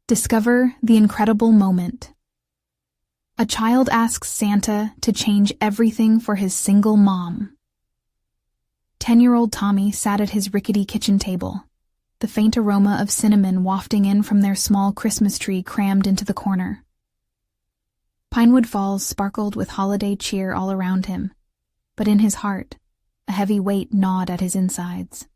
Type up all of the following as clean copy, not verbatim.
Discover the incredible moment. A child asks Santa to change everything for his single mom. 10-year-old Tommy sat at his rickety kitchen table, the faint aroma of cinnamon wafting in from their small Christmas tree crammed into the corner. Pinewood Falls sparkled with holiday cheer all around him, but in his heart, a heavy weight gnawed at his insides.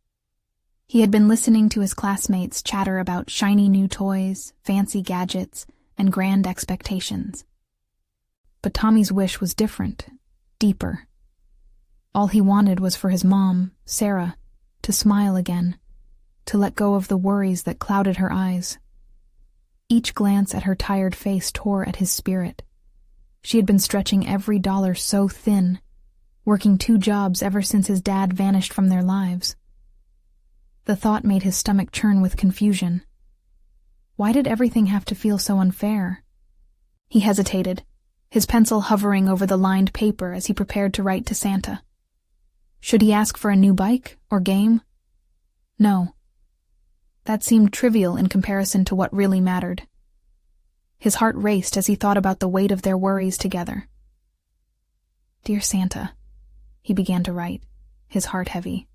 He had been listening to his classmates chatter about shiny new toys, fancy gadgets, and grand expectations. But Tommy's wish was different, deeper. All he wanted was for his mom, Sarah, to smile again, to let go of the worries that clouded her eyes. Each glance at her tired face tore at his spirit. She had been stretching every dollar so thin, working 2 jobs ever since his dad vanished from their lives. The thought made his stomach churn with confusion. Why did everything have to feel so unfair? He hesitated, his pencil hovering over the lined paper as he prepared to write to Santa. Should he ask for a new bike or game? No. That seemed trivial in comparison to what really mattered. His heart raced as he thought about the weight of their worries together. Dear Santa, he began to write, his heart heavy.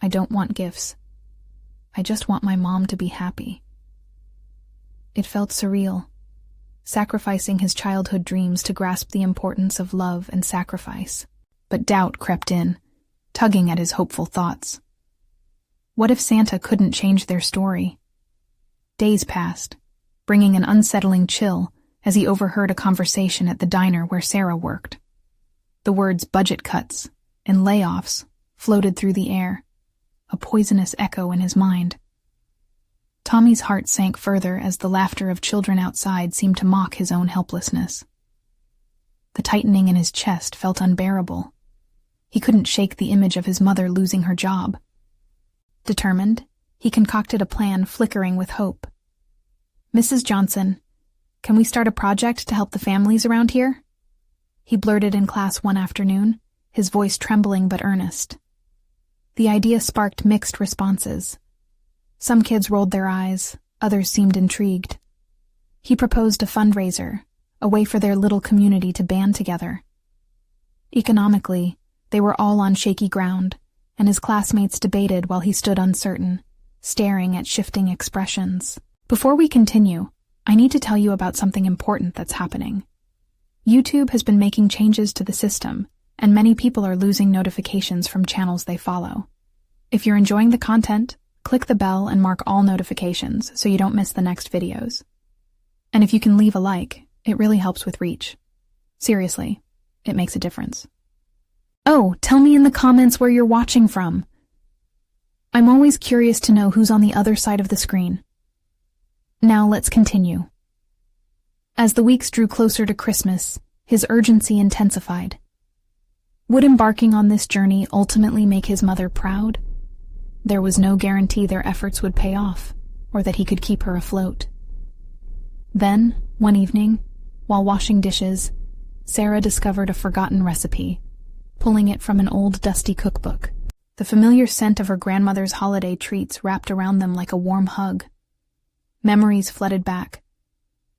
I don't want gifts. I just want my mom to be happy. It felt surreal, sacrificing his childhood dreams to grasp the importance of love and sacrifice. But doubt crept in, tugging at his hopeful thoughts. What if Santa couldn't change their story? Days passed, bringing an unsettling chill as he overheard a conversation at the diner where Sarah worked. The words budget cuts and layoffs floated through the air, a poisonous echo in his mind. Tommy's heart sank further as the laughter of children outside seemed to mock his own helplessness. The tightening in his chest felt unbearable. He couldn't shake the image of his mother losing her job. Determined, he concocted a plan flickering with hope. Mrs. Johnson, can we start a project to help the families around here? He blurted in class one afternoon, his voice trembling but earnest. The idea sparked mixed responses. Some kids rolled their eyes, others seemed intrigued. He proposed a fundraiser, a way for their little community to band together. Economically, they were all on shaky ground, and his classmates debated while he stood uncertain, staring at shifting expressions. Before we continue, I need to tell you about something important that's happening. YouTube has been making changes to the system, and many people are losing notifications from channels they follow. If you're enjoying the content, click the bell and mark all notifications so you don't miss the next videos. And if you can leave a like, it really helps with reach. Seriously, it makes a difference. Oh, tell me in the comments where you're watching from. I'm always curious to know who's on the other side of the screen. Now let's continue. As the weeks drew closer to Christmas, his urgency intensified. Would embarking on this journey ultimately make his mother proud? There was no guarantee their efforts would pay off, or that he could keep her afloat. Then, one evening, while washing dishes, Sarah discovered a forgotten recipe, pulling it from an old dusty cookbook. The familiar scent of her grandmother's holiday treats wrapped around them like a warm hug. Memories flooded back,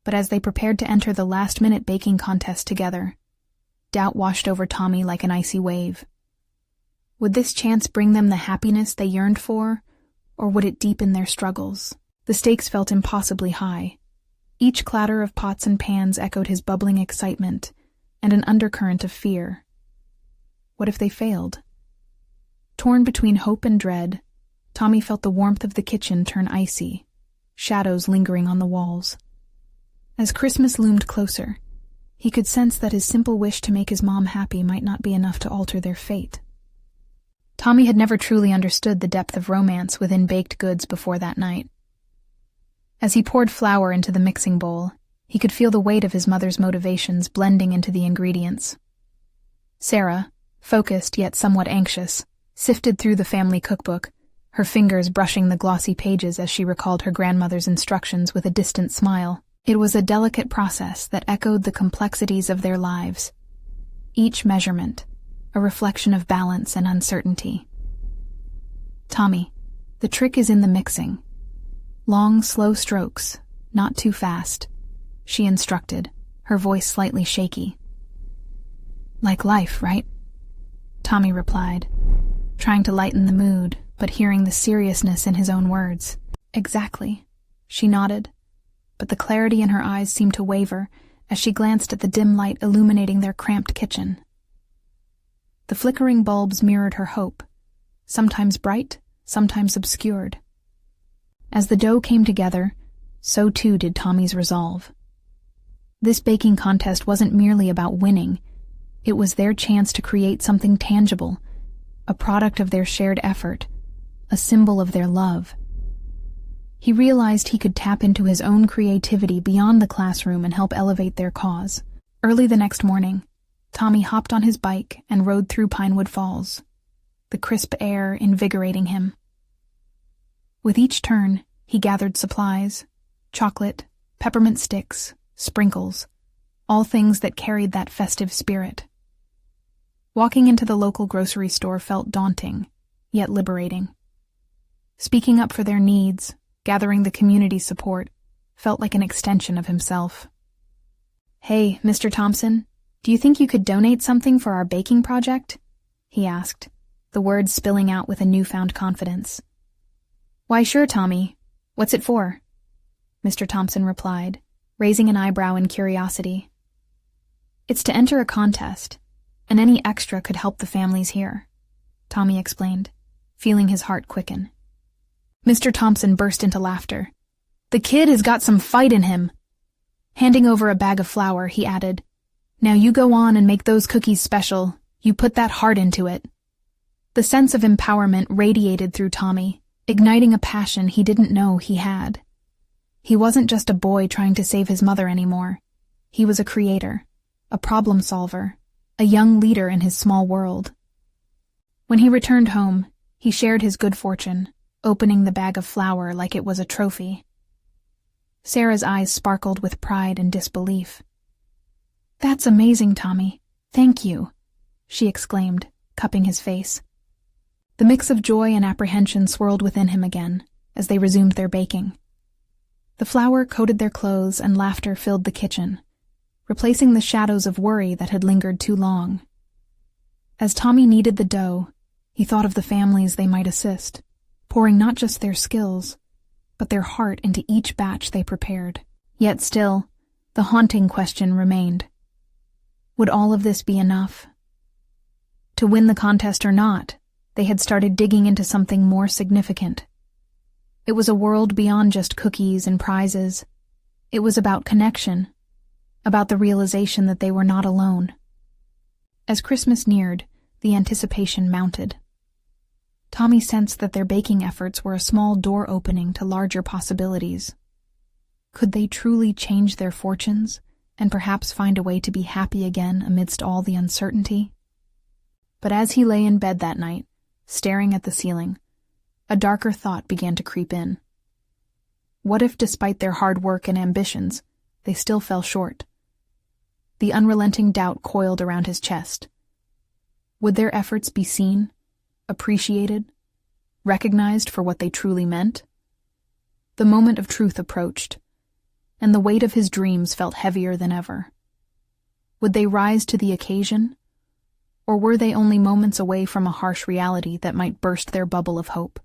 but as they prepared to enter the last-minute baking contest together, doubt washed over Tommy like an icy wave. Would this chance bring them the happiness they yearned for, or would it deepen their struggles? The stakes felt impossibly high. Each clatter of pots and pans echoed his bubbling excitement and an undercurrent of fear. What if they failed? Torn between hope and dread, Tommy felt the warmth of the kitchen turn icy, shadows lingering on the walls. As Christmas loomed closer, he could sense that his simple wish to make his mom happy might not be enough to alter their fate. Tommy had never truly understood the depth of romance within baked goods before that night. As he poured flour into the mixing bowl, he could feel the weight of his mother's motivations blending into the ingredients. Sarah, focused yet somewhat anxious, sifted through the family cookbook, her fingers brushing the glossy pages as she recalled her grandmother's instructions with a distant smile. It was a delicate process that echoed the complexities of their lives. Each measurement, a reflection of balance and uncertainty. Tommy, the trick is in the mixing. Long, slow strokes, not too fast, she instructed, her voice slightly shaky. Like life, right? Tommy replied, trying to lighten the mood, but hearing the seriousness in his own words. Exactly, she nodded, but the clarity in her eyes seemed to waver as she glanced at the dim light illuminating their cramped kitchen. The flickering bulbs mirrored her hope, sometimes bright, sometimes obscured. As the dough came together, so too did Tommy's resolve. This baking contest wasn't merely about winning. It was their chance to create something tangible, a product of their shared effort, a symbol of their love. He realized he could tap into his own creativity beyond the classroom and help elevate their cause. Early the next morning, Tommy hopped on his bike and rode through Pinewood Falls, the crisp air invigorating him. With each turn, he gathered supplies, chocolate, peppermint sticks, sprinkles, all things that carried that festive spirit. Walking into the local grocery store felt daunting, yet liberating. Speaking up for their needs, gathering the community support, felt like an extension of himself. "Hey, Mr. Thompson, do you think you could donate something for our baking project?" he asked, the words spilling out with a newfound confidence. "Why, sure, Tommy. What's it for?" Mr. Thompson replied, raising an eyebrow in curiosity. "It's to enter a contest, and any extra could help the families here," Tommy explained, feeling his heart quicken. Mr. Thompson burst into laughter. "The kid has got some fight in him." Handing over a bag of flour, he added, "Now you go on and make those cookies special. You put that heart into it." The sense of empowerment radiated through Tommy, igniting a passion he didn't know he had. He wasn't just a boy trying to save his mother anymore. He was a creator, a problem solver, a young leader in his small world. When he returned home, he shared his good fortune, opening the bag of flour like it was a trophy. Sarah's eyes sparkled with pride and disbelief. "That's amazing, Tommy. Thank you," she exclaimed, cupping his face. The mix of joy and apprehension swirled within him again as they resumed their baking. The flour coated their clothes and laughter filled the kitchen, replacing the shadows of worry that had lingered too long. As Tommy kneaded the dough, he thought of the families they might assist, pouring not just their skills, but their heart into each batch they prepared. Yet still, the haunting question remained. Would all of this be enough? To win the contest or not, they had started digging into something more significant. It was a world beyond just cookies and prizes. It was about connection, about the realization that they were not alone. As Christmas neared, the anticipation mounted. Tommy sensed that their baking efforts were a small door opening to larger possibilities. Could they truly change their fortunes and perhaps find a way to be happy again amidst all the uncertainty? But as he lay in bed that night, staring at the ceiling, a darker thought began to creep in. What if, despite their hard work and ambitions, they still fell short? The unrelenting doubt coiled around his chest. Would their efforts be seen, appreciated, recognized for what they truly meant? The moment of truth approached, and the weight of his dreams felt heavier than ever. Would they rise to the occasion, or were they only moments away from a harsh reality that might burst their bubble of hope?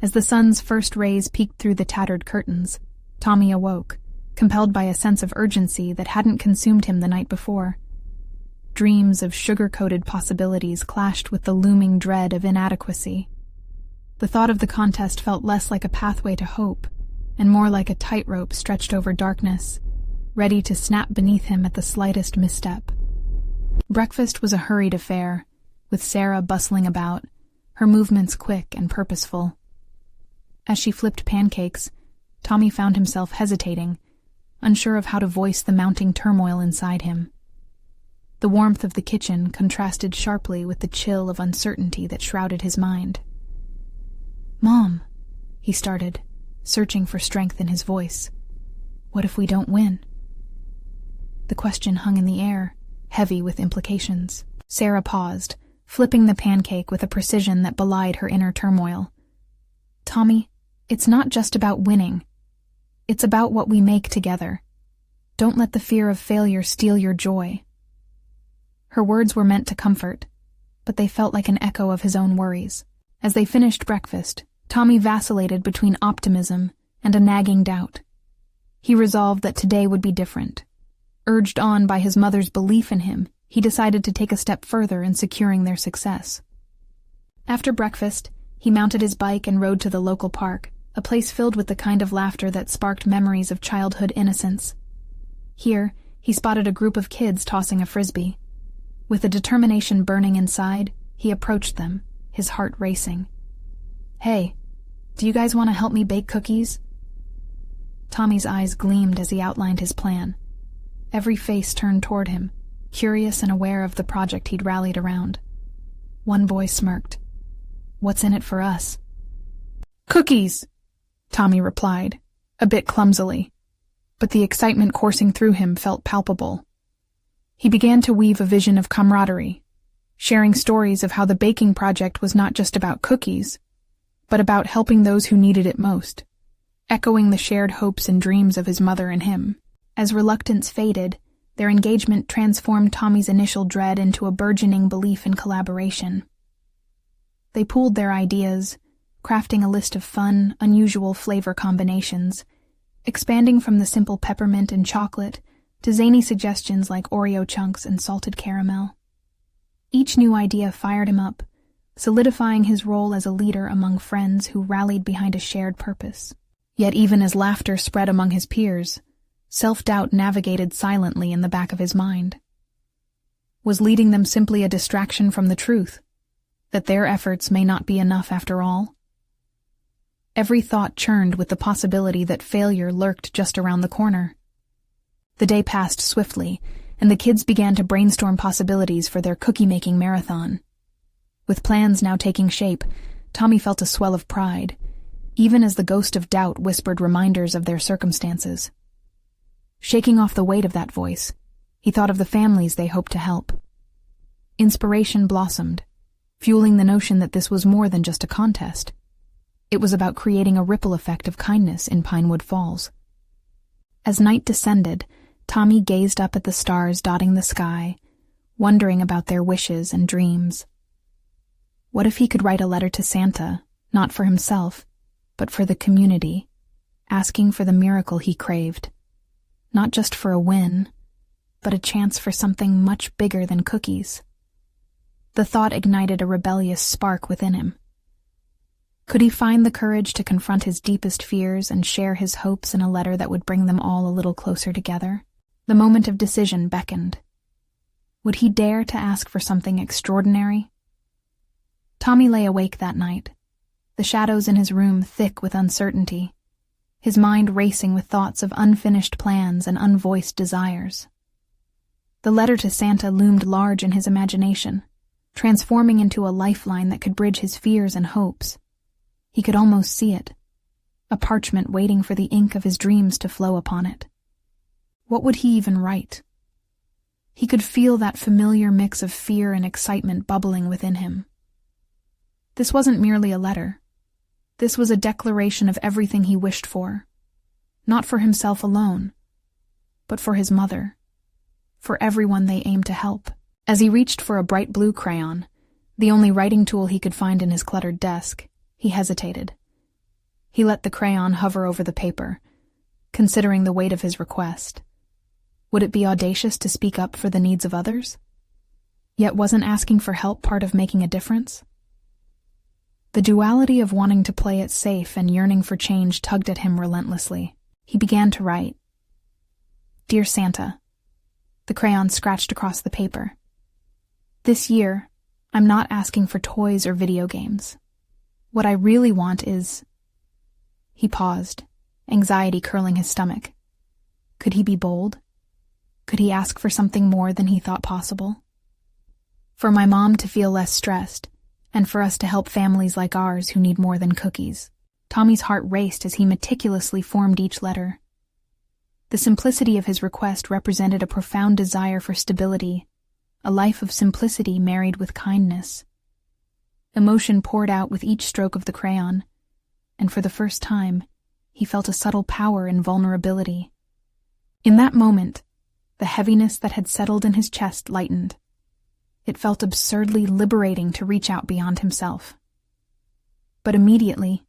As the sun's first rays peeked through the tattered curtains, Tommy awoke, compelled by a sense of urgency that hadn't consumed him the night before. Dreams of sugar-coated possibilities clashed with the looming dread of inadequacy. The thought of the contest felt less like a pathway to hope, and more like a tightrope stretched over darkness, ready to snap beneath him at the slightest misstep. Breakfast was a hurried affair, with Sarah bustling about, her movements quick and purposeful. As she flipped pancakes, Tommy found himself hesitating, unsure of how to voice the mounting turmoil inside him. The warmth of the kitchen contrasted sharply with the chill of uncertainty that shrouded his mind. "Mom," he started, searching for strength in his voice. "What if we don't win?" The question hung in the air, heavy with implications. Sarah paused, flipping the pancake with a precision that belied her inner turmoil. "Tommy, It's not just about winning. It's about what we make together. Don't let the fear of failure steal your joy. Her words were meant to comfort, but they felt like an echo of his own worries. As they finished breakfast, Tommy vacillated between optimism and a nagging doubt. He resolved that today would be different. Urged on by his mother's belief in him, he decided to take a step further in securing their success. After breakfast, he mounted his bike and rode to the local park, a place filled with the kind of laughter that sparked memories of childhood innocence. Here, he spotted a group of kids tossing a frisbee. With a determination burning inside, he approached them, his heart racing. "Hey, do you guys want to help me bake cookies?" Tommy's eyes gleamed as he outlined his plan. Every face turned toward him, curious and aware of the project he'd rallied around. One boy smirked. "What's in it for us?" "Cookies," Tommy replied, a bit clumsily, but the excitement coursing through him felt palpable. He began to weave a vision of camaraderie, sharing stories of how the baking project was not just about cookies, but about helping those who needed it most, echoing the shared hopes and dreams of his mother and him. As reluctance faded, their engagement transformed Tommy's initial dread into a burgeoning belief in collaboration. They pooled their ideas, crafting a list of fun, unusual flavor combinations, expanding from the simple peppermint and chocolate to zany suggestions like Oreo chunks and salted caramel. Each new idea fired him up, solidifying his role as a leader among friends who rallied behind a shared purpose. Yet even as laughter spread among his peers, self-doubt navigated silently in the back of his mind. Was leading them simply a distraction from the truth, that their efforts may not be enough after all? Every thought churned with the possibility that failure lurked just around the corner. The day passed swiftly, and the kids began to brainstorm possibilities for their cookie-making marathon. With plans now taking shape, Tommy felt a swell of pride, even as the ghost of doubt whispered reminders of their circumstances. Shaking off the weight of that voice, he thought of the families they hoped to help. Inspiration blossomed, fueling the notion that this was more than just a contest. It was about creating a ripple effect of kindness in Pinewood Falls. As night descended, Tommy gazed up at the stars dotting the sky, wondering about their wishes and dreams. What if he could write a letter to Santa, not for himself, but for the community, asking for the miracle he craved? Not just for a win, but a chance for something much bigger than cookies. The thought ignited a rebellious spark within him. Could he find the courage to confront his deepest fears and share his hopes in a letter that would bring them all a little closer together? The moment of decision beckoned. Would he dare to ask for something extraordinary? Tommy lay awake that night, the shadows in his room thick with uncertainty, his mind racing with thoughts of unfinished plans and unvoiced desires. The letter to Santa loomed large in his imagination, transforming into a lifeline that could bridge his fears and hopes. He could almost see it, a parchment waiting for the ink of his dreams to flow upon it. What would he even write? He could feel that familiar mix of fear and excitement bubbling within him. This wasn't merely a letter. This was a declaration of everything he wished for, not for himself alone, but for his mother, for everyone they aimed to help. As he reached for a bright blue crayon, the only writing tool he could find in his cluttered desk, he hesitated. He let the crayon hover over the paper, considering the weight of his request. Would it be audacious to speak up for the needs of others? Yet wasn't asking for help part of making a difference? The duality of wanting to play it safe and yearning for change tugged at him relentlessly. He began to write. Dear Santa. The crayon scratched across the paper. This year, I'm not asking for toys or video games. What I really want is... He paused, anxiety curling his stomach. Could he be bold? Could he ask for something more than he thought possible? For my mom to feel less stressed, and for us to help families like ours who need more than cookies. Tommy's heart raced as he meticulously formed each letter. The simplicity of his request represented a profound desire for stability, a life of simplicity married with kindness. Emotion poured out with each stroke of the crayon, and for the first time, he felt a subtle power in vulnerability. In that moment, the heaviness that had settled in his chest lightened. It felt absurdly liberating to reach out beyond himself. But immediately,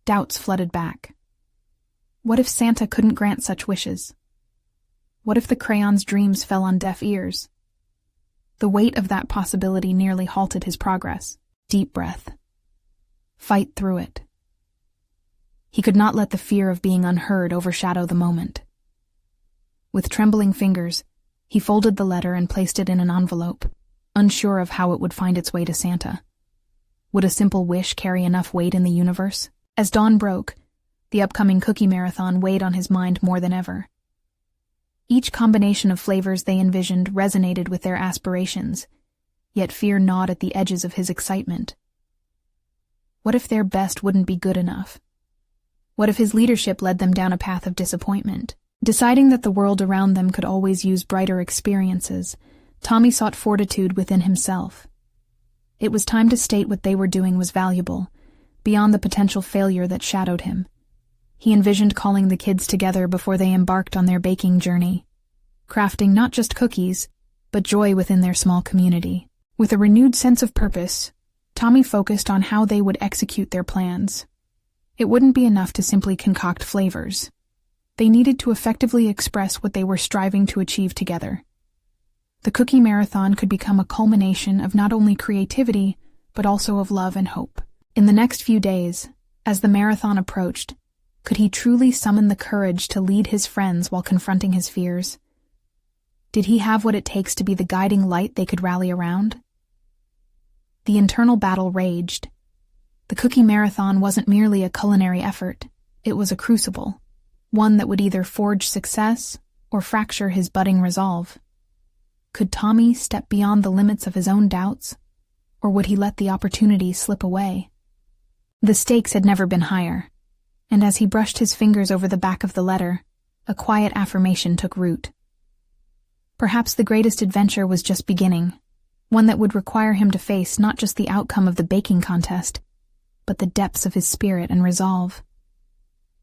doubts flooded back. What if Santa couldn't grant such wishes? What if the crayon's dreams fell on deaf ears? The weight of that possibility nearly halted his progress. Deep breath. Fight through it. He could not let the fear of being unheard overshadow the moment. With trembling fingers, he folded the letter and placed it in an envelope, unsure of how it would find its way to Santa. Would a simple wish carry enough weight in the universe? As dawn broke, the upcoming cookie marathon weighed on his mind more than ever. Each combination of flavors they envisioned resonated with their aspirations, yet fear gnawed at the edges of his excitement. What if their best wouldn't be good enough? What if his leadership led them down a path of disappointment? Deciding that the world around them could always use brighter experiences, Tommy sought fortitude within himself. It was time to state what they were doing was valuable, beyond the potential failure that shadowed him. He envisioned calling the kids together before they embarked on their baking journey, crafting not just cookies, but joy within their small community. With a renewed sense of purpose, Tommy focused on how they would execute their plans. It wouldn't be enough to simply concoct flavors. They needed to effectively express what they were striving to achieve together. The cookie marathon could become a culmination of not only creativity, but also of love and hope. In the next few days, as the marathon approached, could he truly summon the courage to lead his friends while confronting his fears? Did he have what it takes to be the guiding light they could rally around? The internal battle raged. The cookie marathon wasn't merely a culinary effort, it was a crucible, one that would either forge success or fracture his budding resolve. Could Tommy step beyond the limits of his own doubts, or would he let the opportunity slip away? The stakes had never been higher, and as he brushed his fingers over the back of the letter, a quiet affirmation took root. Perhaps the greatest adventure was just beginning, one that would require him to face not just the outcome of the baking contest, but the depths of his spirit and resolve.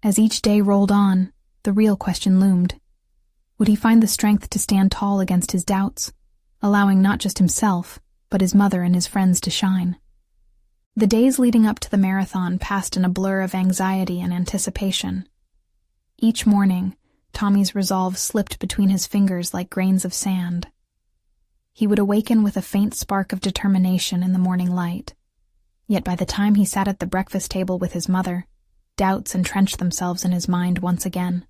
As each day rolled on, the real question loomed. Would he find the strength to stand tall against his doubts, allowing not just himself, but his mother and his friends to shine? The days leading up to the marathon passed in a blur of anxiety and anticipation. Each morning, Tommy's resolve slipped between his fingers like grains of sand. He would awaken with a faint spark of determination in the morning light. Yet by the time he sat at the breakfast table with his mother, doubts entrenched themselves in his mind once again.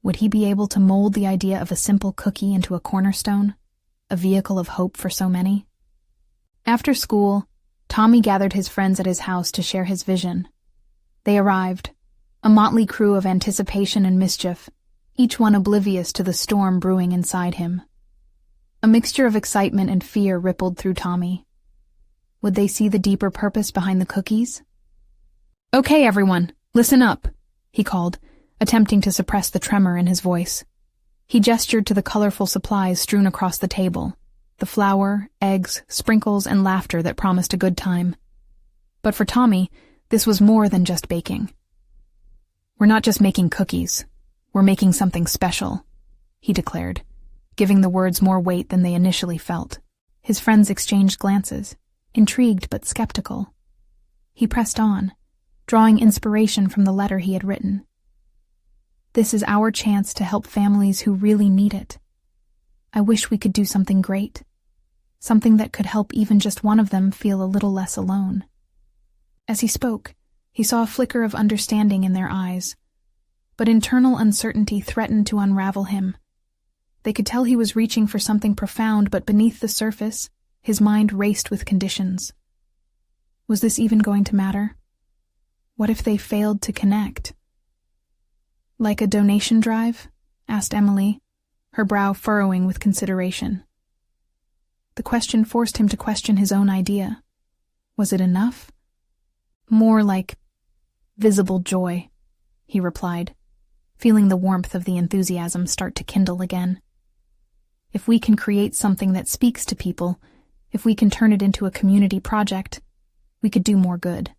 Would he be able to mold the idea of a simple cookie into a cornerstone, a vehicle of hope for so many? After school, Tommy gathered his friends at his house to share his vision. They arrived, a motley crew of anticipation and mischief, each one oblivious to the storm brewing inside him. A mixture of excitement and fear rippled through Tommy. Would they see the deeper purpose behind the cookies? "Okay, everyone, listen up," he called, attempting to suppress the tremor in his voice. He gestured to the colorful supplies strewn across the table, the flour, eggs, sprinkles, and laughter that promised a good time. But for Tommy, this was more than just baking. "We're not just making cookies. We're making something special," he declared, giving the words more weight than they initially felt. His friends exchanged glances, intrigued but skeptical. He pressed on, drawing inspiration from the letter he had written. "This is our chance to help families who really need it. I wish we could do something great, something that could help even just one of them feel a little less alone." As he spoke, he saw a flicker of understanding in their eyes, but internal uncertainty threatened to unravel him. They could tell he was reaching for something profound, but beneath the surface, his mind raced with conditions. Was this even going to matter? What if they failed to connect? "Like a donation drive?" asked Emily, her brow furrowing with consideration. The question forced him to question his own idea. Was it enough? "More like visible joy," he replied, feeling the warmth of the enthusiasm start to kindle again. If we can create something that speaks to people, if we can turn it into a community project, we could do more good.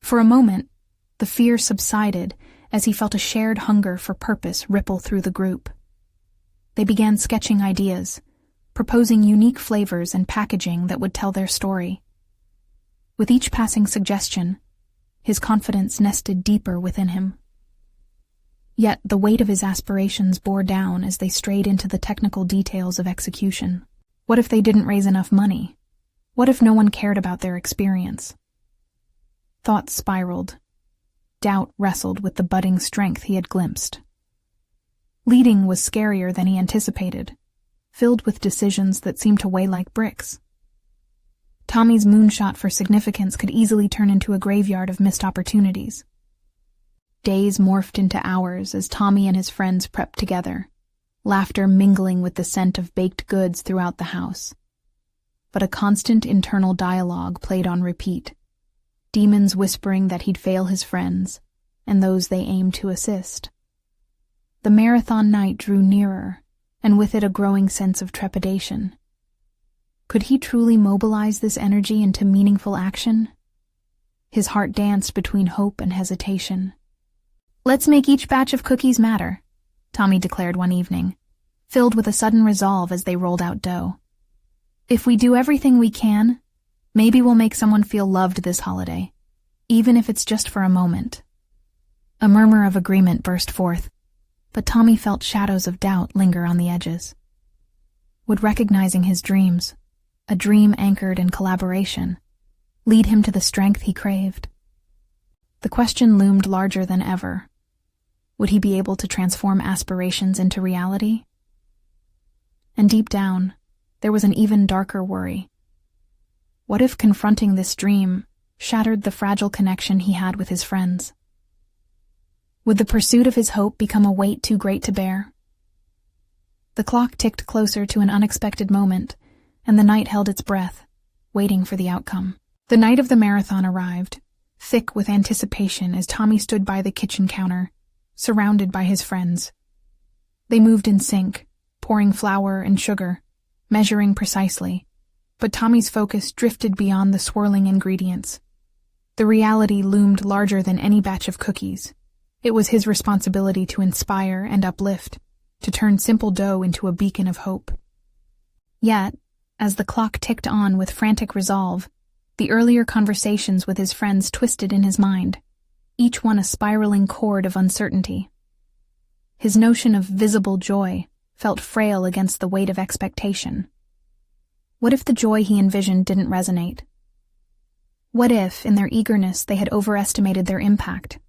For a moment, the fear subsided as he felt a shared hunger for purpose ripple through the group. They began sketching ideas, proposing unique flavors and packaging that would tell their story. With each passing suggestion, his confidence nested deeper within him. Yet the weight of his aspirations bore down as they strayed into the technical details of execution. What if they didn't raise enough money? What if no one cared about their experience? Thoughts spiraled. Doubt wrestled with the budding strength he had glimpsed. Leading was scarier than he anticipated, filled with decisions that seemed to weigh like bricks. Tommy's moonshot for significance could easily turn into a graveyard of missed opportunities. Days morphed into hours as Tommy and his friends prepped together, laughter mingling with the scent of baked goods throughout the house. But a constant internal dialogue played on repeat, demons whispering that he'd fail his friends and those they aimed to assist. The marathon night drew nearer, and with it a growing sense of trepidation. Could he truly mobilize this energy into meaningful action? His heart danced between hope and hesitation. "Let's make each batch of cookies matter," Tommy declared one evening, filled with a sudden resolve as they rolled out dough. "If we do everything we can, maybe we'll make someone feel loved this holiday, even if it's just for a moment." A murmur of agreement burst forth, but Tommy felt shadows of doubt linger on the edges. Would recognizing his dreams, a dream anchored in collaboration, lead him to the strength he craved? The question loomed larger than ever. Would he be able to transform aspirations into reality? And deep down, there was an even darker worry. What if confronting this dream shattered the fragile connection he had with his friends? Would the pursuit of his hope become a weight too great to bear? The clock ticked closer to an unexpected moment, and the night held its breath, waiting for the outcome. The night of the marathon arrived, thick with anticipation as Tommy stood by the kitchen counter, surrounded by his friends. They moved in sync, pouring flour and sugar, measuring precisely, but Tommy's focus drifted beyond the swirling ingredients. The reality loomed larger than any batch of cookies. It was his responsibility to inspire and uplift, to turn simple dough into a beacon of hope. Yet, as the clock ticked on with frantic resolve, the earlier conversations with his friends twisted in his mind, each one a spiraling cord of uncertainty. His notion of visible joy felt frail against the weight of expectation. What if the joy he envisioned didn't resonate? What if, in their eagerness, they had overestimated their impact?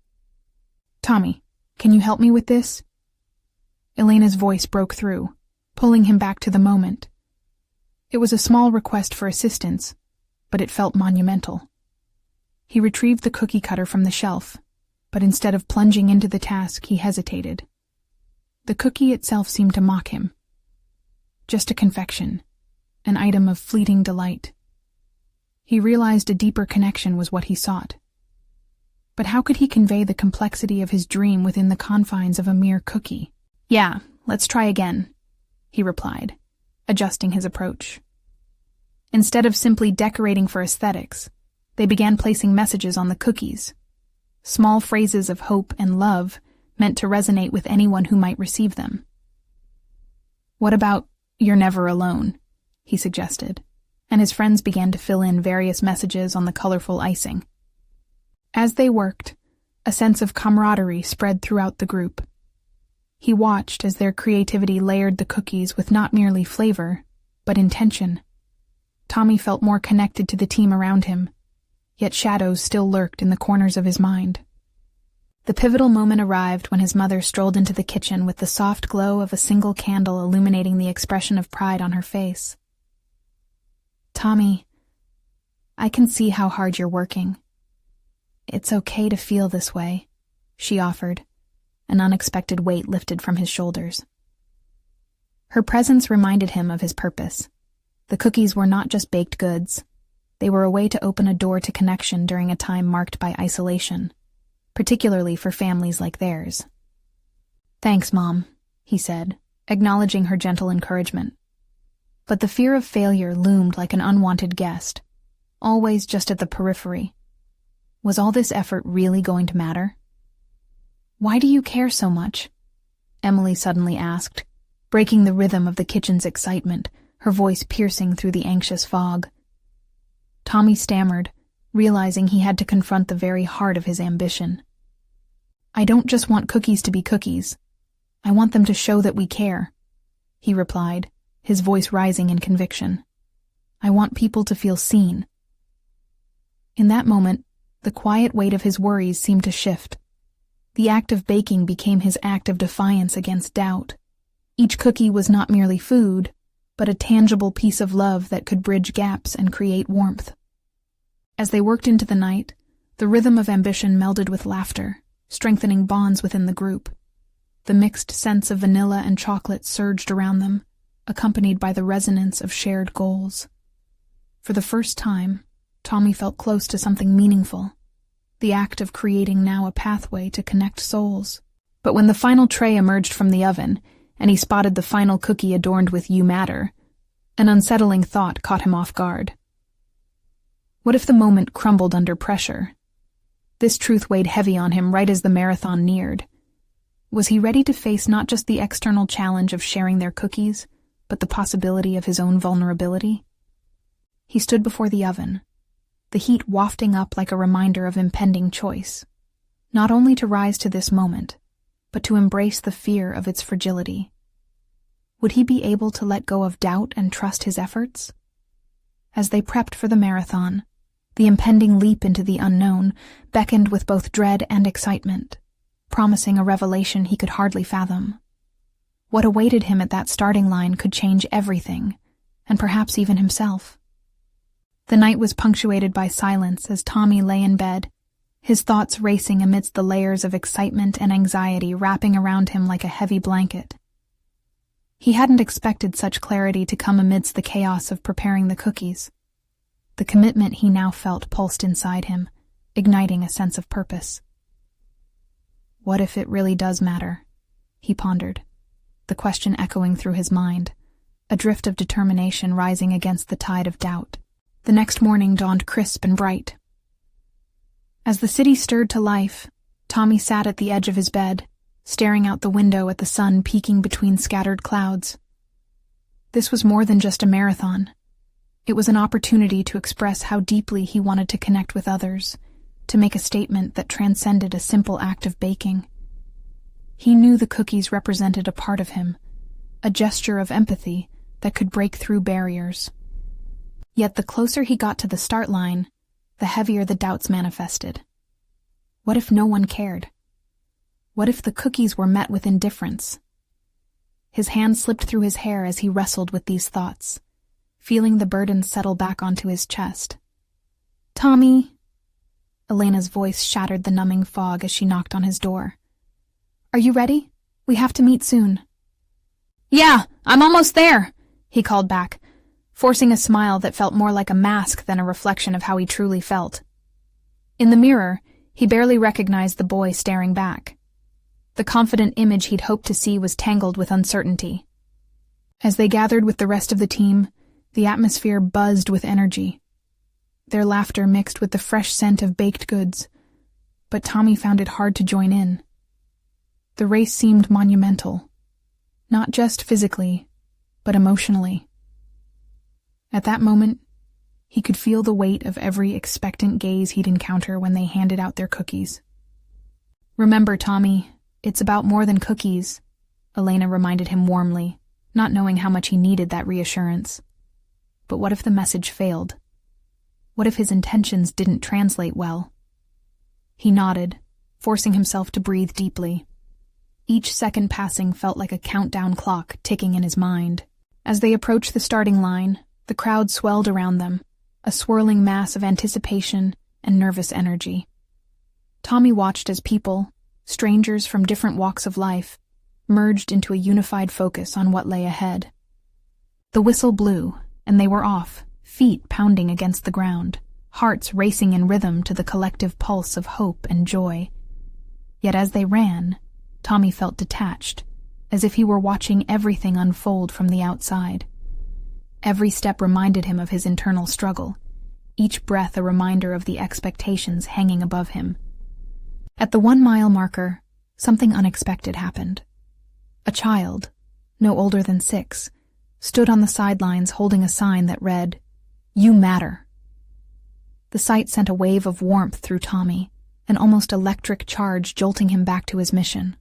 "Tommy, can you help me with this?" Elena's voice broke through, pulling him back to the moment. It was a small request for assistance, but it felt monumental. He retrieved the cookie cutter from the shelf, but instead of plunging into the task, he hesitated. The cookie itself seemed to mock him. Just a confection, an item of fleeting delight. He realized a deeper connection was what he sought. But how could he convey the complexity of his dream within the confines of a mere cookie? "Yeah, let's try again," he replied, adjusting his approach. Instead of simply decorating for aesthetics, they began placing messages on the cookies. Small phrases of hope and love meant to resonate with anyone who might receive them. "What about, 'You're never alone'?" he suggested, and his friends began to fill in various messages on the colorful icing. As they worked, a sense of camaraderie spread throughout the group. He watched as their creativity layered the cookies with not merely flavor, but intention. Tommy felt more connected to the team around him, yet shadows still lurked in the corners of his mind. The pivotal moment arrived when his mother strolled into the kitchen with the soft glow of a single candle illuminating the expression of pride on her face. "Tommy, I can see how hard you're working. It's okay to feel this way," she offered, an unexpected weight lifted from his shoulders. Her presence reminded him of his purpose. The cookies were not just baked goods. They were a way to open a door to connection during a time marked by isolation, particularly for families like theirs. "Thanks, Mom," he said, acknowledging her gentle encouragement. But the fear of failure loomed like an unwanted guest, always just at the periphery. Was all this effort really going to matter? "Why do you care so much?" Emily suddenly asked, breaking the rhythm of the kitchen's excitement, her voice piercing through the anxious fog. Tommy stammered, realizing he had to confront the very heart of his ambition. "I don't just want cookies to be cookies. I want them to show that we care," he replied, his voice rising in conviction. "I want people to feel seen." In that moment, the quiet weight of his worries seemed to shift. The act of baking became his act of defiance against doubt. Each cookie was not merely food, but a tangible piece of love that could bridge gaps and create warmth. As they worked into the night, the rhythm of ambition melded with laughter, strengthening bonds within the group. The mixed scents of vanilla and chocolate surged around them, accompanied by the resonance of shared goals. For the first time, Tommy felt close to something meaningful, the act of creating now a pathway to connect souls. But when the final tray emerged from the oven, and he spotted the final cookie adorned with "You Matter," an unsettling thought caught him off guard. What if the moment crumbled under pressure? This truth weighed heavy on him right as the marathon neared. Was he ready to face not just the external challenge of sharing their cookies, but the possibility of his own vulnerability? He stood before the oven, the heat wafting up like a reminder of impending choice, not only to rise to this moment, but to embrace the fear of its fragility. Would he be able to let go of doubt and trust his efforts? As they prepped for the marathon, the impending leap into the unknown beckoned with both dread and excitement, promising a revelation he could hardly fathom. What awaited him at that starting line could change everything, and perhaps even himself. The night was punctuated by silence as Tommy lay in bed, his thoughts racing amidst the layers of excitement and anxiety wrapping around him like a heavy blanket. He hadn't expected such clarity to come amidst the chaos of preparing the cookies. The commitment he now felt pulsed inside him, igniting a sense of purpose. What if it really does matter? He pondered, the question echoing through his mind, a drift of determination rising against the tide of doubt. The next morning dawned crisp and bright. As the city stirred to life, Tommy sat at the edge of his bed, staring out the window at the sun peeking between scattered clouds. This was more than just a marathon. It was an opportunity to express how deeply he wanted to connect with others, to make a statement that transcended a simple act of baking. He knew the cookies represented a part of him, a gesture of empathy that could break through barriers. Yet the closer he got to the start line, the heavier the doubts manifested. What if no one cared? What if the cookies were met with indifference? His hand slipped through his hair as he wrestled with these thoughts, feeling the burden settle back onto his chest. "Tommy," Elena's voice shattered the numbing fog as she knocked on his door. "Are you ready? We have to meet soon." "Yeah, I'm almost there," he called back, forcing a smile that felt more like a mask than a reflection of how he truly felt. In the mirror, he barely recognized the boy staring back. The confident image he'd hoped to see was tangled with uncertainty. As they gathered with the rest of the team, the atmosphere buzzed with energy. Their laughter mixed with the fresh scent of baked goods, but Tommy found it hard to join in. The race seemed monumental, not just physically, but emotionally. At that moment, he could feel the weight of every expectant gaze he'd encounter when they handed out their cookies. "Remember, Tommy, it's about more than cookies," Elena reminded him warmly, not knowing how much he needed that reassurance. But what if the message failed? What if his intentions didn't translate well? He nodded, forcing himself to breathe deeply. Each second passing felt like a countdown clock ticking in his mind. As they approached the starting line, the crowd swelled around them, a swirling mass of anticipation and nervous energy. Tommy watched as people, strangers from different walks of life, merged into a unified focus on what lay ahead. The whistle blew, and they were off, feet pounding against the ground, hearts racing in rhythm to the collective pulse of hope and joy. Yet as they ran, Tommy felt detached, as if he were watching everything unfold from the outside. Every step reminded him of his internal struggle, each breath a reminder of the expectations hanging above him. At the 1-mile marker, something unexpected happened. A child, no older than 6, stood on the sidelines holding a sign that read, "You matter." The sight sent a wave of warmth through Tommy, an almost electric charge jolting him back to his mission.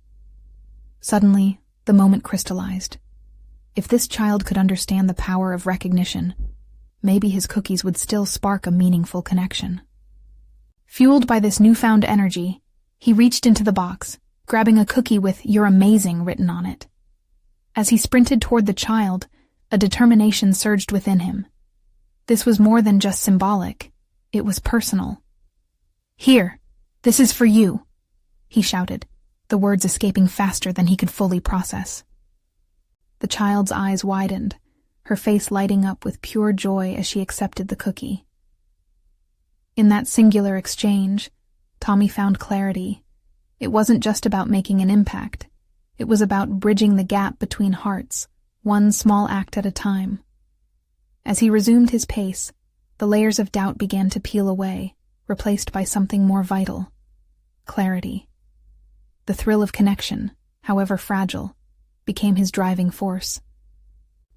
Suddenly, the moment crystallized. If this child could understand the power of recognition, maybe his cookies would still spark a meaningful connection. Fueled by this newfound energy, he reached into the box, grabbing a cookie with "You're amazing" written on it. As he sprinted toward the child, a determination surged within him. This was more than just symbolic, it was personal. "Here, this is for you," he shouted, the words escaping faster than he could fully process. The child's eyes widened, her face lighting up with pure joy as she accepted the cookie. In that singular exchange, Tommy found clarity. It wasn't just about making an impact. It was about bridging the gap between hearts, one small act at a time. As he resumed his pace, the layers of doubt began to peel away, replaced by something more vital: clarity. The thrill of connection, however fragile, became his driving force.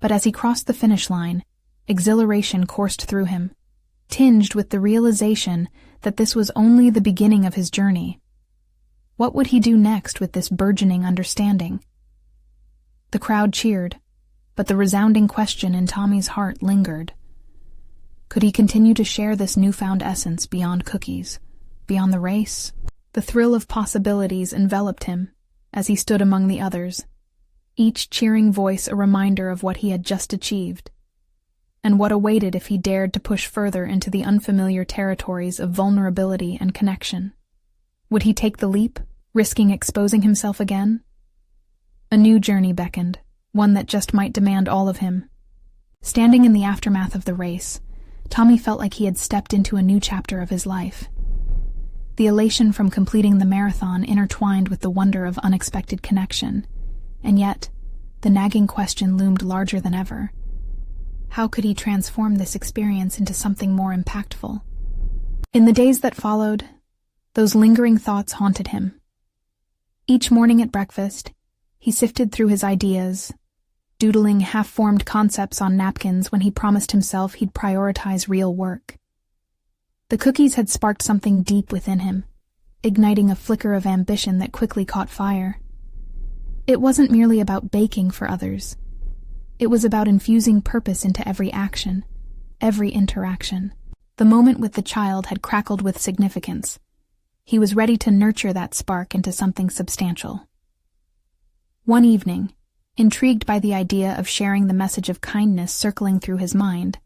But as he crossed the finish line, exhilaration coursed through him, tinged with the realization that this was only the beginning of his journey. What would he do next with this burgeoning understanding? The crowd cheered, but the resounding question in Tommy's heart lingered. Could he continue to share this newfound essence beyond cookies, beyond the race? The thrill of possibilities enveloped him as he stood among the others, each cheering voice a reminder of what he had just achieved, and what awaited if he dared to push further into the unfamiliar territories of vulnerability and connection. Would he take the leap, risking exposing himself again? A new journey beckoned, one that just might demand all of him. Standing in the aftermath of the race, Tommy felt like he had stepped into a new chapter of his life. The elation from completing the marathon intertwined with the wonder of unexpected connection, and yet, the nagging question loomed larger than ever. How could he transform this experience into something more impactful? In the days that followed, those lingering thoughts haunted him. Each morning at breakfast, he sifted through his ideas, doodling half-formed concepts on napkins when he promised himself he'd prioritize real work. The cookies had sparked something deep within him, igniting a flicker of ambition that quickly caught fire. It wasn't merely about baking for others. It was about infusing purpose into every action, every interaction. The moment with the child had crackled with significance. He was ready to nurture that spark into something substantial. One evening, intrigued by the idea of sharing the message of kindness circling through his mind,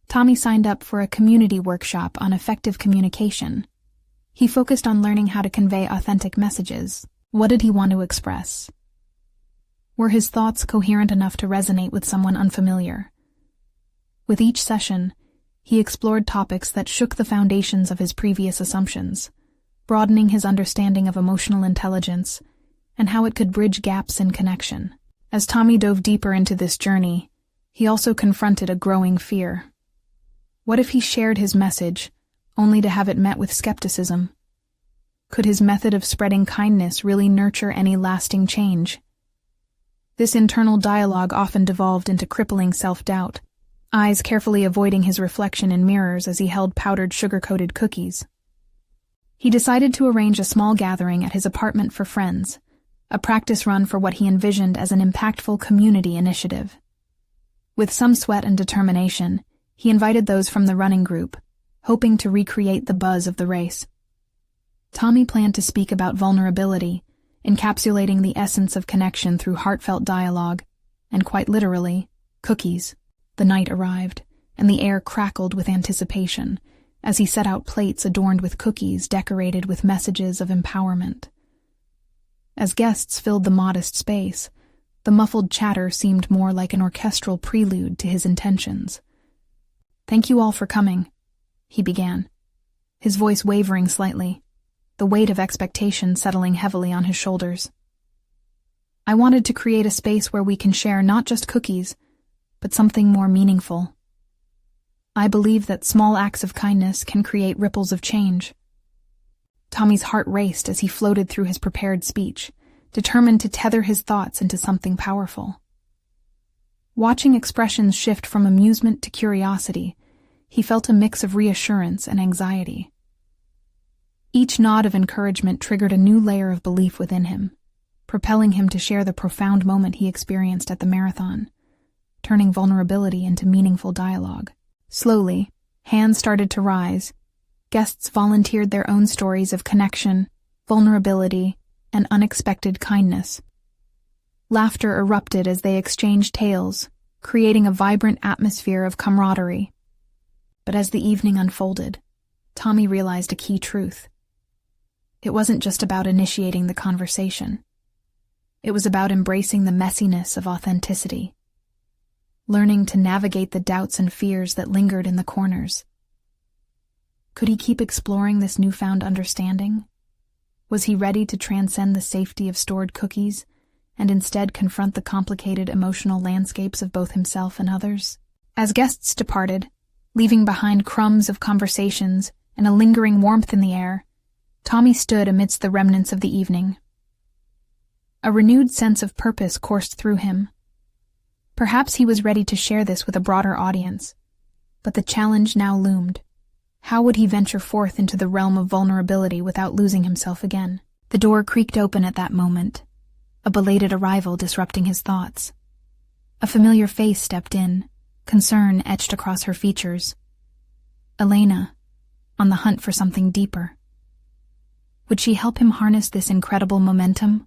Tommy signed up for a community workshop on effective communication. He focused on learning how to convey authentic messages. What did he want to express? Were his thoughts coherent enough to resonate with someone unfamiliar? With each session, he explored topics that shook the foundations of his previous assumptions, broadening his understanding of emotional intelligence and how it could bridge gaps in connection. As Tommy dove deeper into this journey, he also confronted a growing fear. What if he shared his message, only to have it met with skepticism? Could his method of spreading kindness really nurture any lasting change? This internal dialogue often devolved into crippling self-doubt, eyes carefully avoiding his reflection in mirrors as he held powdered sugar-coated cookies. He decided to arrange a small gathering at his apartment for friends, a practice run for what he envisioned as an impactful community initiative. With some sweat and determination, he invited those from the running group, hoping to recreate the buzz of the race. Tommy planned to speak about vulnerability, encapsulating the essence of connection through heartfelt dialogue, and quite literally, cookies. The night arrived, and the air crackled with anticipation, as he set out plates adorned with cookies decorated with messages of empowerment. As guests filled the modest space, the muffled chatter seemed more like an orchestral prelude to his intentions. "Thank you all for coming," he began, his voice wavering slightly, the weight of expectation settling heavily on his shoulders. "I wanted to create a space where we can share not just cookies, but something more meaningful." I believe that small acts of kindness can create ripples of change." Tommy's heart raced as he floated through his prepared speech, determined to tether his thoughts into something powerful. Watching expressions shift from amusement to curiosity, he felt a mix of reassurance and anxiety. Each nod of encouragement triggered a new layer of belief within him, propelling him to share the profound moment he experienced at the marathon, turning vulnerability into meaningful dialogue. Slowly, hands started to rise. Guests volunteered their own stories of connection, vulnerability, and unexpected kindness. Laughter erupted as they exchanged tales, creating a vibrant atmosphere of camaraderie. But as the evening unfolded, Tommy realized a key truth. It wasn't just about initiating the conversation. It was about embracing the messiness of authenticity, learning to navigate the doubts and fears that lingered in the corners. Could he keep exploring this newfound understanding? Was he ready to transcend the safety of stored cookies and instead confront the complicated emotional landscapes of both himself and others? As guests departed, leaving behind crumbs of conversations and a lingering warmth in the air, Tommy stood amidst the remnants of the evening. A renewed sense of purpose coursed through him. Perhaps he was ready to share this with a broader audience, but the challenge now loomed. How would he venture forth into the realm of vulnerability without losing himself again? The door creaked open at that moment, a belated arrival disrupting his thoughts. A familiar face stepped in, concern etched across her features. Elena, on the hunt for something deeper. Would she help him harness this incredible momentum?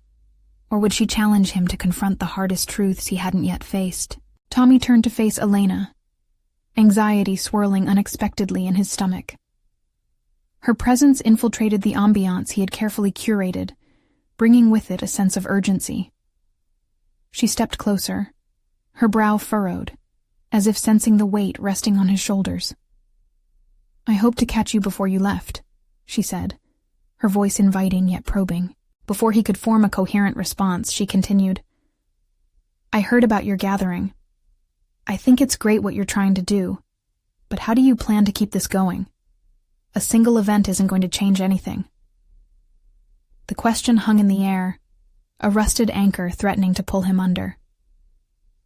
Or would she challenge him to confront the hardest truths he hadn't yet faced? Tommy turned to face Elena, anxiety swirling unexpectedly in his stomach. Her presence infiltrated the ambiance he had carefully curated, bringing with it a sense of urgency. She stepped closer, her brow furrowed, as if sensing the weight resting on his shoulders. "I hoped to catch you before you left," she said, her voice inviting yet probing. Before he could form a coherent response, she continued, "I heard about your gathering. I think it's great what you're trying to do, but how do you plan to keep this going? A single event isn't going to change anything." The question hung in the air, a rusted anchor threatening to pull him under.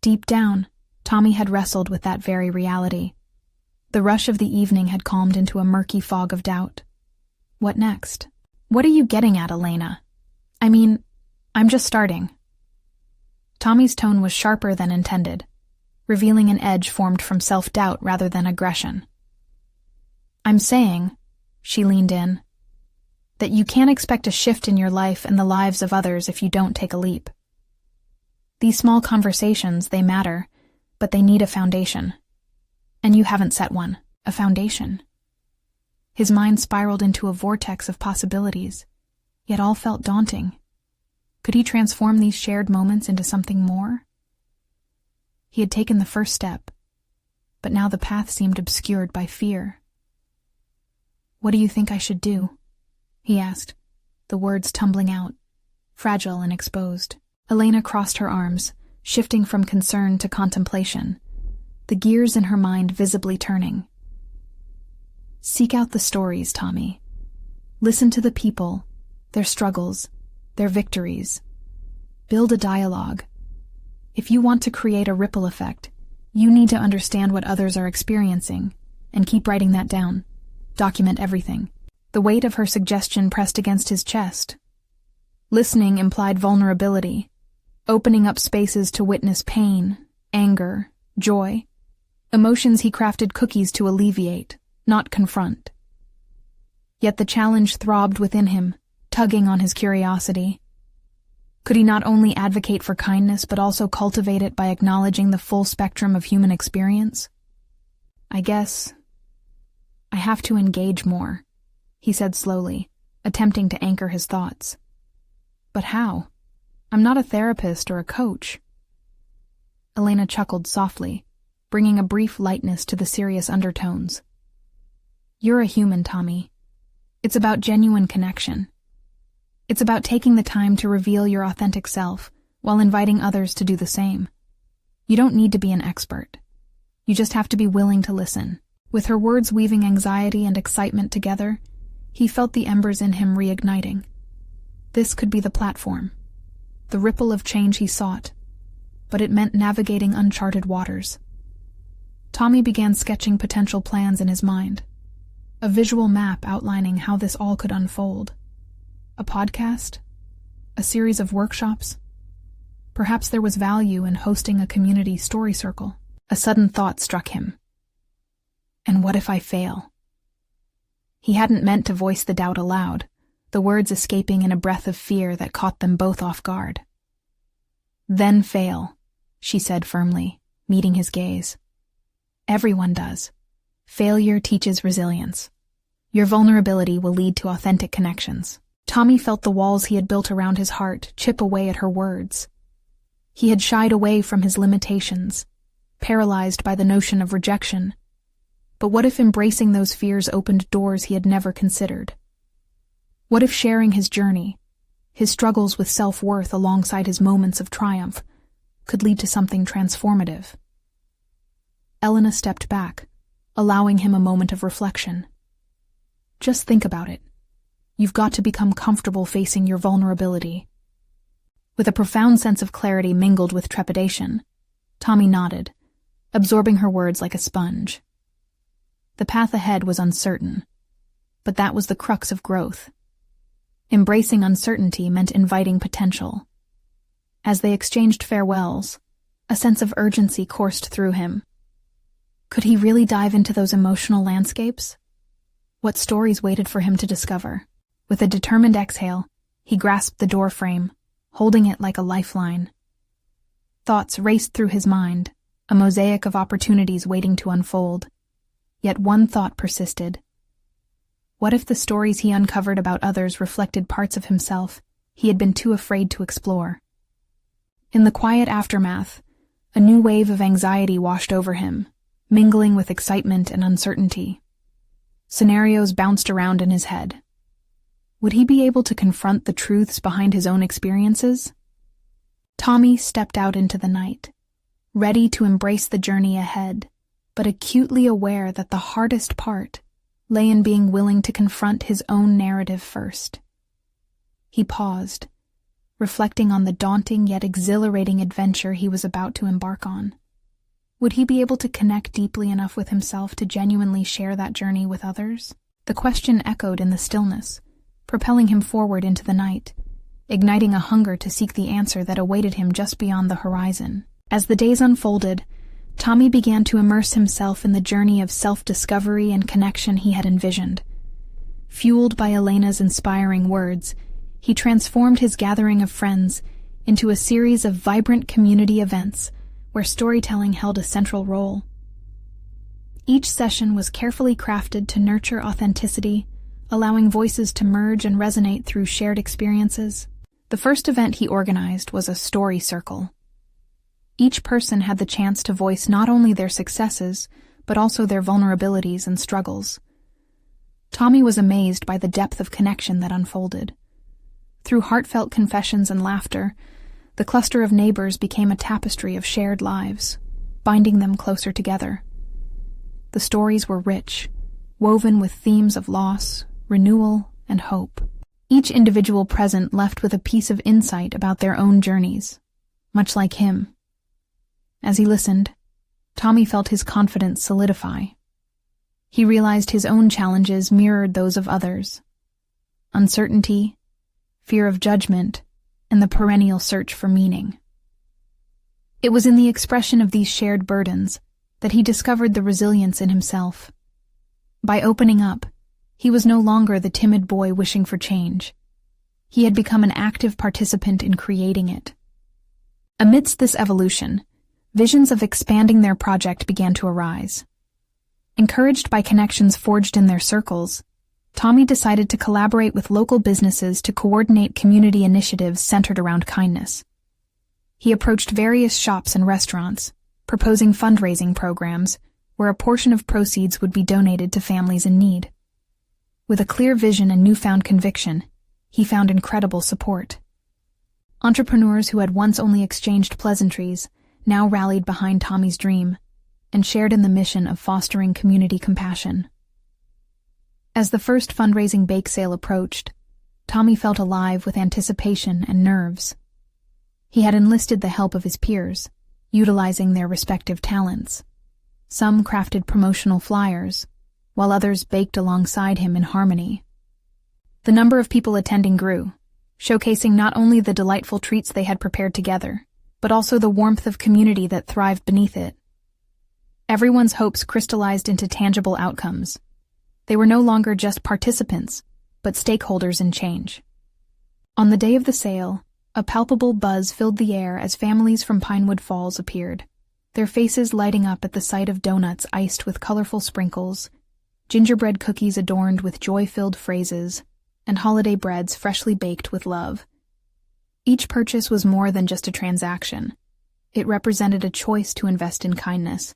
Deep down, Tommy had wrestled with that very reality. The rush of the evening had calmed into a murky fog of doubt. What next? "What are you getting at, Elena? I mean, I'm just starting." Tommy's tone was sharper than intended, revealing an edge formed from self-doubt rather than aggression. "I'm saying," she leaned in, "that you can't expect a shift in your life and the lives of others if you don't take a leap. These small conversations, they matter, but they need a foundation. And you haven't set one, a foundation." His mind spiraled into a vortex of possibilities, yet all felt daunting. Could he transform these shared moments into something more? He had taken the first step, but now the path seemed obscured by fear. "What do you think I should do?" he asked, the words tumbling out, fragile and exposed. Elena crossed her arms, shifting from concern to contemplation, the gears in her mind visibly turning. "Seek out the stories, Tommy. Listen to the people, their struggles, their victories. Build a dialogue. If you want to create a ripple effect, you need to understand what others are experiencing, and keep writing that down. Document everything." The weight of her suggestion pressed against his chest. Listening implied vulnerability, opening up spaces to witness pain, anger, joy, emotions he crafted cookies to alleviate, not confront. Yet the challenge throbbed within him, tugging on his curiosity. Could he not only advocate for kindness but also cultivate it by acknowledging the full spectrum of human experience? "I guess I have to engage more," he said slowly, attempting to anchor his thoughts. "But how? I'm not a therapist or a coach." Elena chuckled softly, bringing a brief lightness to the serious undertones. "You're a human, Tommy. It's about genuine connection. It's about taking the time to reveal your authentic self while inviting others to do the same. You don't need to be an expert. You just have to be willing to listen." With her words weaving anxiety and excitement together, he felt the embers in him reigniting. This could be the platform, the ripple of change he sought, but it meant navigating uncharted waters. Tommy began sketching potential plans in his mind, a visual map outlining how this all could unfold. A podcast? A series of workshops? Perhaps there was value in hosting a community story circle. A sudden thought struck him. And what if I fail? He hadn't meant to voice the doubt aloud, the words escaping in a breath of fear that caught them both off guard. Then fail, she said firmly, meeting his gaze. Everyone does. Failure teaches resilience. Your vulnerability will lead to authentic connections. Tommy felt the walls he had built around his heart chip away at her words. He had shied away from his limitations, paralyzed by the notion of rejection. But what if embracing those fears opened doors he had never considered? What if sharing his journey, his struggles with self-worth alongside his moments of triumph, could lead to something transformative? Elena stepped back, allowing him a moment of reflection. Just think about it. You've got to become comfortable facing your vulnerability. With a profound sense of clarity mingled with trepidation, Tommy nodded, absorbing her words like a sponge. The path ahead was uncertain, but that was the crux of growth. Embracing uncertainty meant inviting potential. As they exchanged farewells, a sense of urgency coursed through him. Could he really dive into those emotional landscapes? What stories waited for him to discover? With a determined exhale, he grasped the door frame, holding it like a lifeline. Thoughts raced through his mind, a mosaic of opportunities waiting to unfold. Yet one thought persisted. What if the stories he uncovered about others reflected parts of himself he had been too afraid to explore? In the quiet aftermath, a new wave of anxiety washed over him, mingling with excitement and uncertainty. Scenarios bounced around in his head. Would he be able to confront the truths behind his own experiences? Tommy stepped out into the night, ready to embrace the journey ahead, but acutely aware that the hardest part lay in being willing to confront his own narrative first. He paused, reflecting on the daunting yet exhilarating adventure he was about to embark on. Would he be able to connect deeply enough with himself to genuinely share that journey with others? The question echoed in the stillness, propelling him forward into the night, igniting a hunger to seek the answer that awaited him just beyond the horizon. As the days unfolded, Tommy began to immerse himself in the journey of self-discovery and connection he had envisioned. Fueled by Elena's inspiring words, he transformed his gathering of friends into a series of vibrant community events where storytelling held a central role. Each session was carefully crafted to nurture authenticity, allowing voices to merge and resonate through shared experiences. The first event he organized was a story circle. Each person had the chance to voice not only their successes, but also their vulnerabilities and struggles. Tommy was amazed by the depth of connection that unfolded. Through heartfelt confessions and laughter, the cluster of neighbors became a tapestry of shared lives, binding them closer together. The stories were rich, woven with themes of loss, renewal, and hope. Each individual present left with a piece of insight about their own journeys, much like him. As he listened, Tommy felt his confidence solidify. He realized his own challenges mirrored those of others. Uncertainty, fear of judgment, and the perennial search for meaning. It was in the expression of these shared burdens that he discovered the resilience in himself. By opening up, he was no longer the timid boy wishing for change. He had become an active participant in creating it. Amidst this evolution, visions of expanding their project began to arise. Encouraged by connections forged in their circles, Tommy decided to collaborate with local businesses to coordinate community initiatives centered around kindness. He approached various shops and restaurants, proposing fundraising programs where a portion of proceeds would be donated to families in need. With a clear vision and newfound conviction, he found incredible support. Entrepreneurs who had once only exchanged pleasantries now rallied behind Tommy's dream, and shared in the mission of fostering community compassion. As the first fundraising bake sale approached, Tommy felt alive with anticipation and nerves. He had enlisted the help of his peers, utilizing their respective talents. Some crafted promotional flyers, while others baked alongside him in harmony. The number of people attending grew, showcasing not only the delightful treats they had prepared together, but also the warmth of community that thrived beneath it. Everyone's hopes crystallized into tangible outcomes. They were no longer just participants, but stakeholders in change. On the day of the sale, a palpable buzz filled the air as families from Pinewood Falls appeared, their faces lighting up at the sight of donuts iced with colorful sprinkles, gingerbread cookies adorned with joy-filled phrases, and holiday breads freshly baked with love. Each purchase was more than just a transaction. It represented a choice to invest in kindness.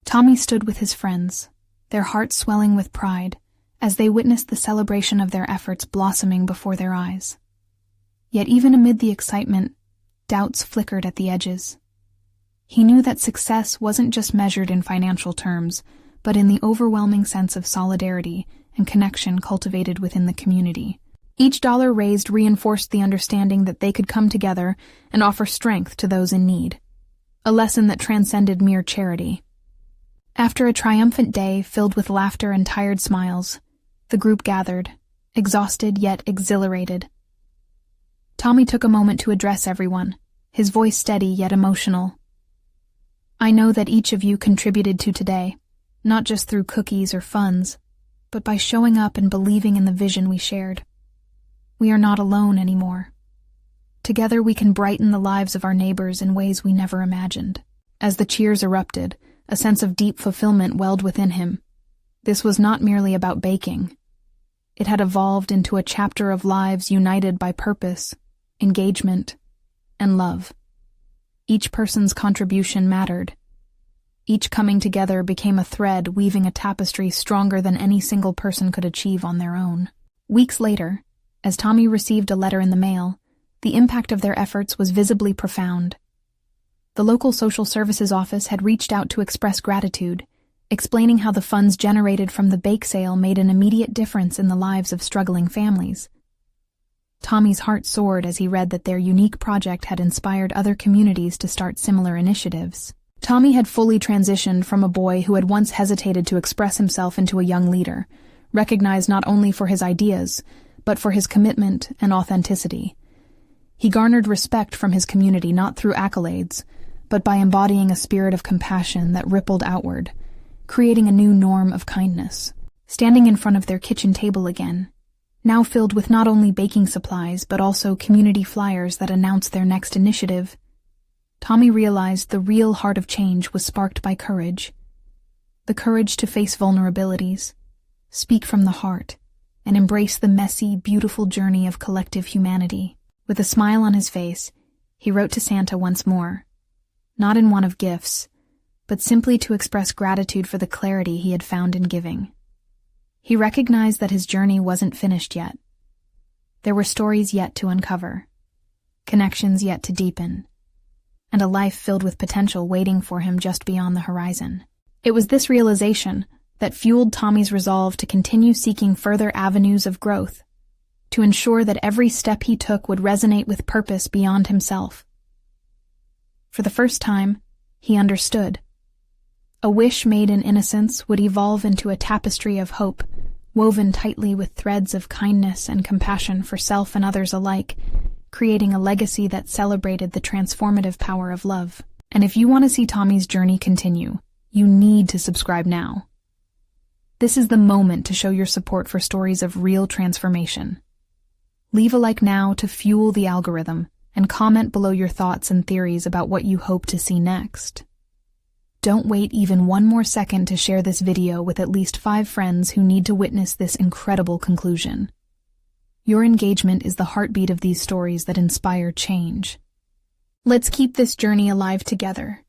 Tommy stood with his friends, their hearts swelling with pride, as they witnessed the celebration of their efforts blossoming before their eyes. Yet even amid the excitement, doubts flickered at the edges. He knew that success wasn't just measured in financial terms, but in the overwhelming sense of solidarity and connection cultivated within the community. Each dollar raised reinforced the understanding that they could come together and offer strength to those in need, a lesson that transcended mere charity. After a triumphant day filled with laughter and tired smiles, the group gathered, exhausted yet exhilarated. Tommy took a moment to address everyone, his voice steady yet emotional. "I know that each of you contributed to today, not just through cookies or funds, but by showing up and believing in the vision we shared. We are not alone anymore. Together we can brighten the lives of our neighbors in ways we never imagined." As the cheers erupted, a sense of deep fulfillment welled within him. This was not merely about baking. It had evolved into a chapter of lives united by purpose, engagement, and love. Each person's contribution mattered. Each coming together became a thread weaving a tapestry stronger than any single person could achieve on their own. Weeks later, as Tommy received a letter in the mail, the impact of their efforts was visibly profound. The local social services office had reached out to express gratitude, explaining how the funds generated from the bake sale made an immediate difference in the lives of struggling families. Tommy's heart soared as he read that their unique project had inspired other communities to start similar initiatives. Tommy had fully transitioned from a boy who had once hesitated to express himself into a young leader, recognized not only for his ideas, but for his commitment and authenticity. He garnered respect from his community not through accolades, but by embodying a spirit of compassion that rippled outward, creating a new norm of kindness. Standing in front of their kitchen table again, now filled with not only baking supplies but also community flyers that announced their next initiative, Tommy realized the real heart of change was sparked by courage. The courage to face vulnerabilities, speak from the heart, and embrace the messy, beautiful journey of collective humanity. With a smile on his face, he wrote to Santa once more, not in one of gifts, but simply to express gratitude for the clarity he had found in giving. He recognized that his journey wasn't finished yet. There were stories yet to uncover, connections yet to deepen, and a life filled with potential waiting for him just beyond the horizon. It was this realization that fueled Tommy's resolve to continue seeking further avenues of growth, to ensure that every step he took would resonate with purpose beyond himself. For the first time, he understood. A wish made in innocence would evolve into a tapestry of hope, woven tightly with threads of kindness and compassion for self and others alike, creating a legacy that celebrated the transformative power of love. And if you want to see Tommy's journey continue, you need to subscribe now. This is the moment to show your support for stories of real transformation. Leave a like now to fuel the algorithm, and comment below your thoughts and theories about what you hope to see next. Don't wait even one more second to share this video with at least 5 friends who need to witness this incredible conclusion. Your engagement is the heartbeat of these stories that inspire change. Let's keep this journey alive together.